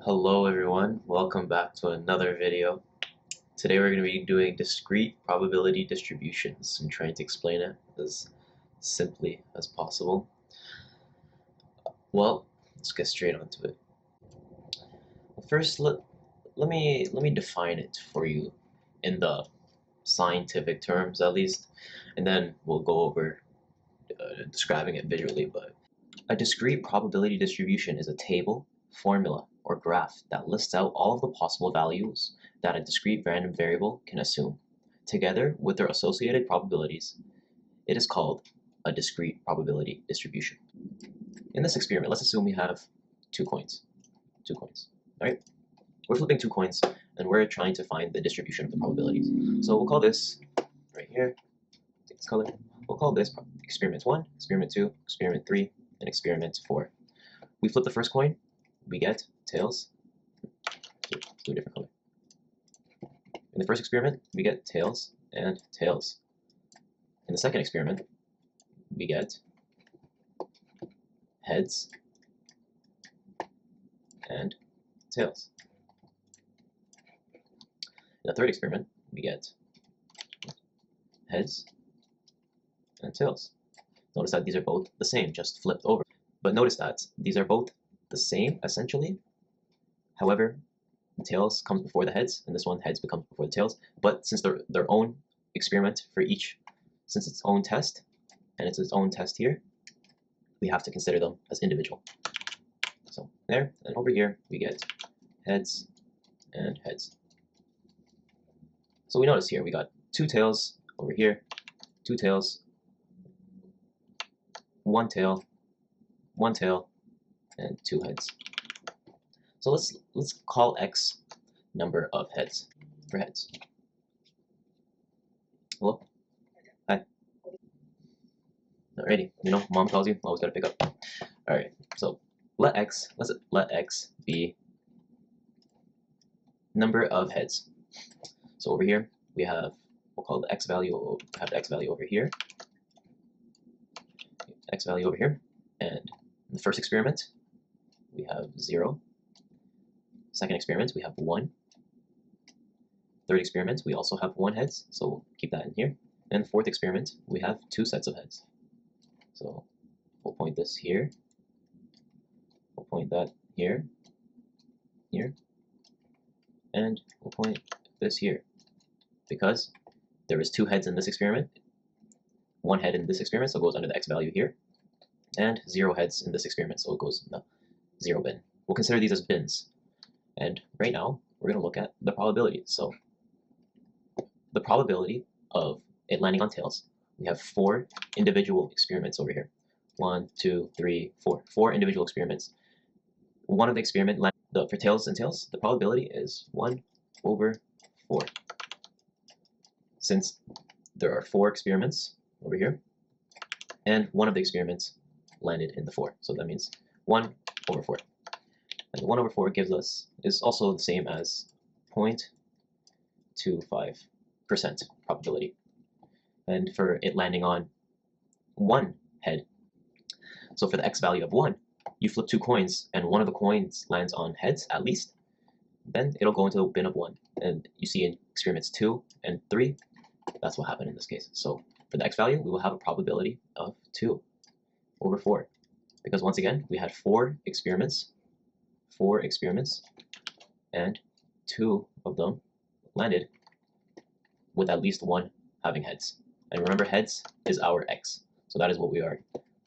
Hello everyone, welcome back to another video. Today we're going to be doing discrete probability distributions and trying to explain it as simply as possible. Well, let's get straight onto it. First, let me define it for you in the scientific terms at least, and then we'll go over describing it visually. But a discrete probability distribution is a table, formula, or graph that lists out all of the possible values that a discrete random variable can assume, together with their associated probabilities. It is called a discrete probability distribution. In this experiment, let's assume we have two coins. Right? We're flipping two coins, and we're trying to find the distribution of the probabilities. So we'll call this, right here, take this color, we'll call this experiment 1, experiment 2, experiment 3, and experiment 4. We flip the first coin, we get tails. Do a different color. In the first experiment, we get tails and tails. In the second experiment, we get heads and tails. In the third experiment, we get heads and tails. Notice that these are both the same, just flipped over. But notice that these are both the same, essentially. However, the tails comes before the heads, and this one heads becomes before the tails. But since they're their own experiment for each, since it's its own test, and it's its own test here, we have to consider them as individual. So there, and over here, we get heads and heads. So we notice here, we got two tails over here, two tails, one tail, and two heads. So let's call X number of heads for heads. Hello? Hi. Alrighty, you know, mom calls you, always gotta pick up. Alright, so let X be number of heads. So over here we have, we'll call the X value, have the X value over here, X value over here, and in the first experiment we have 0. Second experiment, we have 1. Third experiment, we also have 1 heads, so we'll keep that in here. And the fourth experiment, we have 2 sets of heads. So we'll point this here. We'll point that here, here, and we'll point this here. Because there is 2 heads in this experiment, 1 head in this experiment, so it goes under the X value here, and 0 heads in this experiment, so it goes in the 0 bin. We'll consider these as bins. And right now, we're going to look at the probability. So the probability of it landing on tails, we have 4 individual experiments over here. 1, 2, 3, 4. 4 individual experiments. One of the experiment for tails and tails, the probability is 1 over 4. Since there are 4 experiments over here, and one of the experiments landed in the 4. So that means 1 over 4. And 1 over 4 gives us, is also the same as 0.25% probability. And for it landing on 1 head, so for the X value of 1, you flip 2 coins and one of the coins lands on heads at least, then it'll go into the bin of 1. And you see in experiments 2 and 3, that's what happened in this case. So for the X value, we will have a probability of 2 over 4. Because once again, we had 4 experiments, and 2 of them landed with at least 1 having heads. And remember, heads is our X, so that is what we are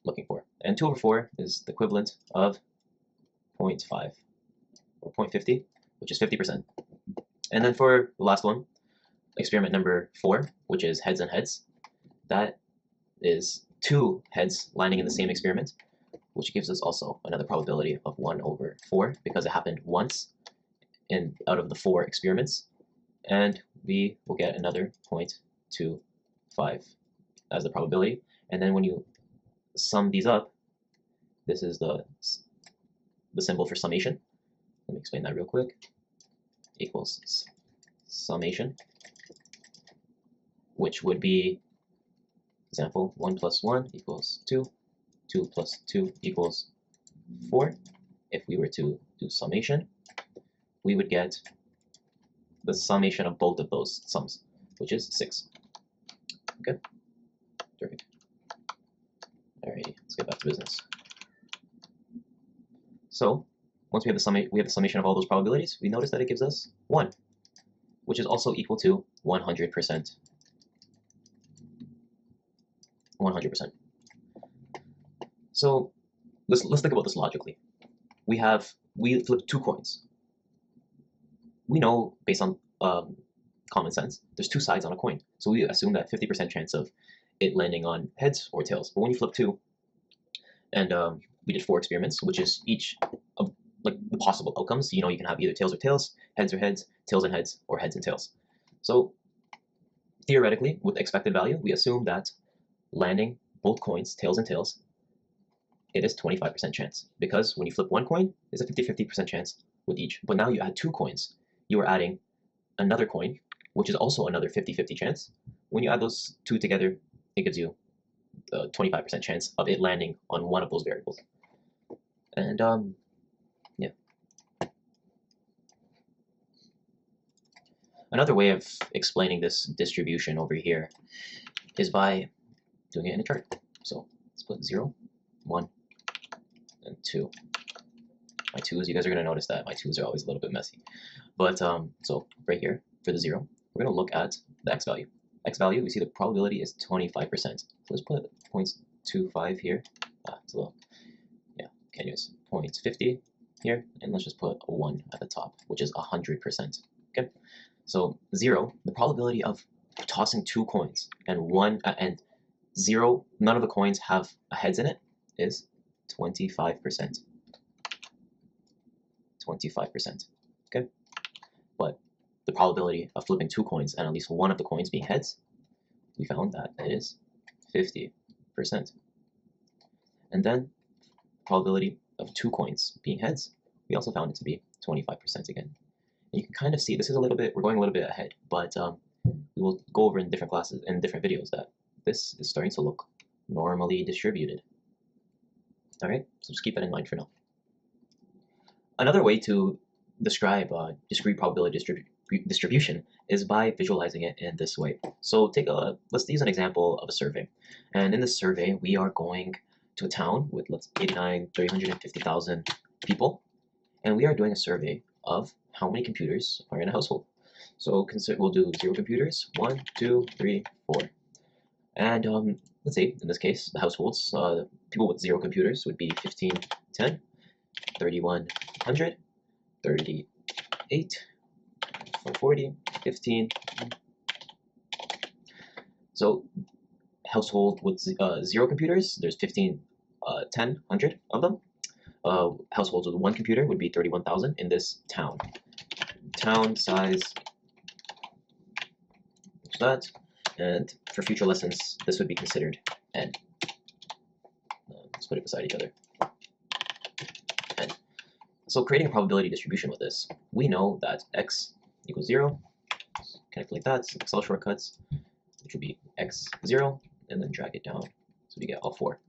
looking for. And 2 over 4 is the equivalent of 0.5 or 0.50, which is 50%. And then for the last one, experiment number 4, which is heads and heads, that is 2 heads landing in the same experiment, which gives us also another probability of 1 over 4 because it happened once out of the 4 experiments, and we will get another 0.25 as the probability. And then when you sum these up, this is the symbol for summation. Let me explain that real quick. Equals summation, which would be, example, 1 plus 1 equals 2. 2 plus 2 equals 4 if we were to do summation. we would get the summation of both of those sums, which is 6. Okay, perfect. Alrighty, let's get back to business. So once we have the summation of all those probabilities, we notice that it gives us 1, which is also equal to 100%. 100%. So let's think about this logically. We flip 2 coins. We know based on common sense, there's 2 sides on a coin. So we assume that 50% chance of it landing on heads or tails. But when you flip 2, and we did 4 experiments, which is each of like the possible outcomes. You know, you can have either tails or tails, heads or heads, tails and heads, or heads and tails. So theoretically, with expected value, we assume that landing both coins, tails and tails, it is 25% chance. Because when you flip 1 coin, there's a 50-50% chance with each. But now you add 2 coins, you are adding another coin, which is also another 50-50 chance. When you add those 2 together, it gives you a 25% chance of it landing on one of those variables. And yeah. Another way of explaining this distribution over here is by doing it in a chart. So let's put 0, 1, and 2. My 2s, you guys are going to notice that my 2s are always a little bit messy. But so right here, for the 0, we're going to look at the x value. X value, we see the probability is 25%. So let's put 0.25 here. It's a little, yeah, can't use 0.50 here. And let's just put a 1 at the top, which is 100%. Okay, so 0, the probability of tossing 2 coins and 0, none of the coins have a heads in it, is 25%. 25%. Okay, but the probability of flipping 2 coins and at least one of the coins being heads, we found that it is 50%. And then probability of 2 coins being heads, we also found it to be 25% again. And you can kind of see, this is a little bit, we're going a little bit ahead, but we will go over in different classes, in different videos, that this is starting to look normally distributed. All right, so just keep that in mind for now. Another way to describe discrete probability distribution is by visualizing it in this way. So let's use an example of a survey. And in this survey, we are going to a town with, let's 350,000 people. And we are doing a survey of how many computers are in a household. So we'll do 0 computers, 1, 2, 3, 4. And let's say, in this case, the households, people with 0 computers would be 1510, 3100, 38, 440, 15. So household with 0 computers, there's 1,100 of them. Households with 1 computer would be 31,000 in this town. Town size is that, and for future lessons, this would be considered n. Let's put it beside each other. N. So creating a probability distribution with this, we know that x equals 0. Connect like that, Excel shortcuts, which would be x0, and then drag it down so we get all 4.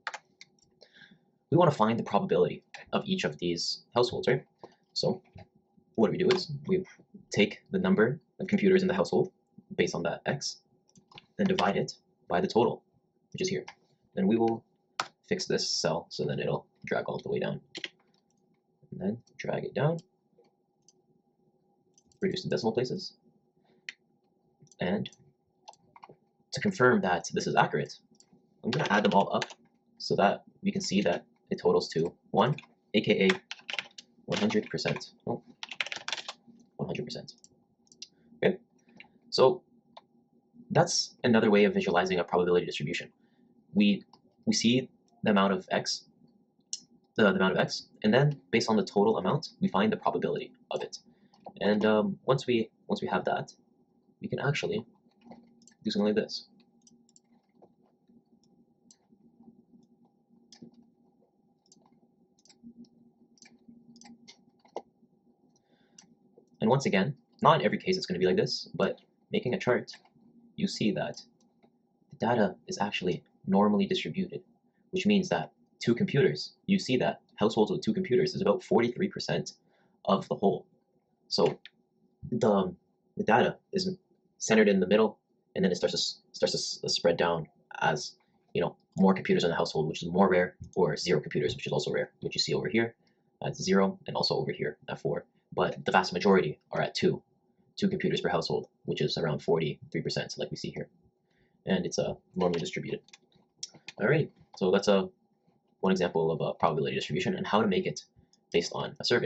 We want to find the probability of each of these households, right? So what we do is we take the number of computers in the household based on that x, and divide it by the total, which is here. Then we will fix this cell so then it'll drag all the way down. And then drag it down, reduce the decimal places. And to confirm that this is accurate, I'm going to add them all up so that we can see that it totals to 1, aka 100%. Oh, 100%. Okay, so that's another way of visualizing a probability distribution. We see the amount of x, the amount of x, and then based on the total amount, we find the probability of it. And once we have that, we can actually do something like this. And once again, not in every case it's going to be like this, but making a chart, you see that the data is actually normally distributed, which means that 2 computers, you see that households with 2 computers is about 43% of the whole. So the data is centered in the middle, and then it starts to spread down as more computers in the household, which is more rare, or 0 computers, which is also rare, which you see over here at 0, and also over here at 4. But the vast majority are at 2 computers per household, which is around 43%, like we see here, and it's normally distributed. All right, so that's one example of a probability distribution and how to make it based on a survey.